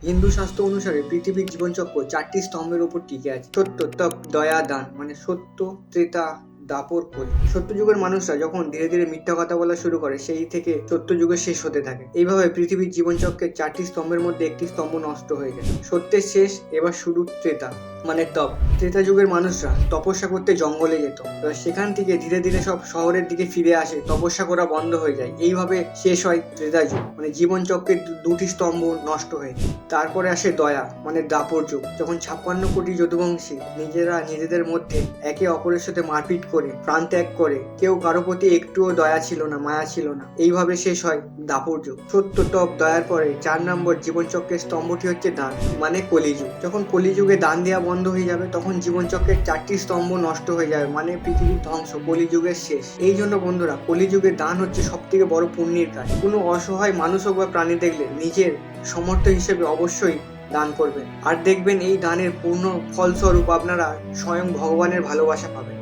হিন্দু শাস্ত্র অনুসারে পৃথিবীর জীবনচক্র চারটি স্তম্ভের উপর টিকে আছে: সত্য, তপ, দয়া, দান। মানে সত্য, ত্রেতা, দাপর, কলি। সত্য যুগের মানুষরা যখন ধীরে ধীরে মিথ্যা কথা বলা শুরু করে, সেই থেকে সত্য যুগের শেষ হতে থাকে। এইভাবে পৃথিবীর জীবনচক্রের চারটি স্তম্ভের মধ্যে একটি স্তম্ভ নষ্ট হয়ে যায়। সত্যের শেষ এবার শুরু ত্রেতা, মানে তপ। ত্রেতা যুগের মানুষরা তপস্যা করতে জঙ্গলে যেত। এবার সেখান থেকে ধীরে ধীরে সব শহরের দিকে ফিরে আসে, তপস্যা করা বন্ধ হয়ে যায়। এইভাবে শেষ হয় ত্রেতা যুগ, মানে জীবনচক্রের দুটি স্তম্ভ নষ্ট হয়ে যায়। তারপরে আসে দয়া, মানে দাপর যুগ, যখন 56 কোটি যদুবংশী নিজেরা নিজেদের মধ্যে একে অপরের সাথে মারপিট করে প্রাণ ত্যাগ করে। কেউ কারো প্রতি একটুও দয়া ছিল না, মায়া ছিল না। এইভাবে শেষ হয় দাপর যুগ। সত্য, তপ, দয়ার পরে 4 নম্বর জীবনচক্রের স্তম্ভটি হচ্ছে দান, মানে কলিযুগ। যখন কলিযুগে দান দেওয়া বন্ধ হয়ে যাবে, তখন জীবনচক্রের চারটি স্তম্ভ নষ্ট হয়ে যাবে, মানে পৃথিবীর ধ্বংস, কলিযুগের শেষ। এই জন্য বন্ধুরা, কলিযুগে দান হচ্ছে সব থেকে বড় পুণ্যের কাজ। কোনো অসহায় মানুষ হোক বা প্রাণী দেখলে নিজের সমর্থ হিসেবে অবশ্যই দান করবেন। আর দেখবেন এই দানের পূর্ণ ফলস্বরূপ আপনারা স্বয়ং ভগবানের ভালোবাসা পাবেন।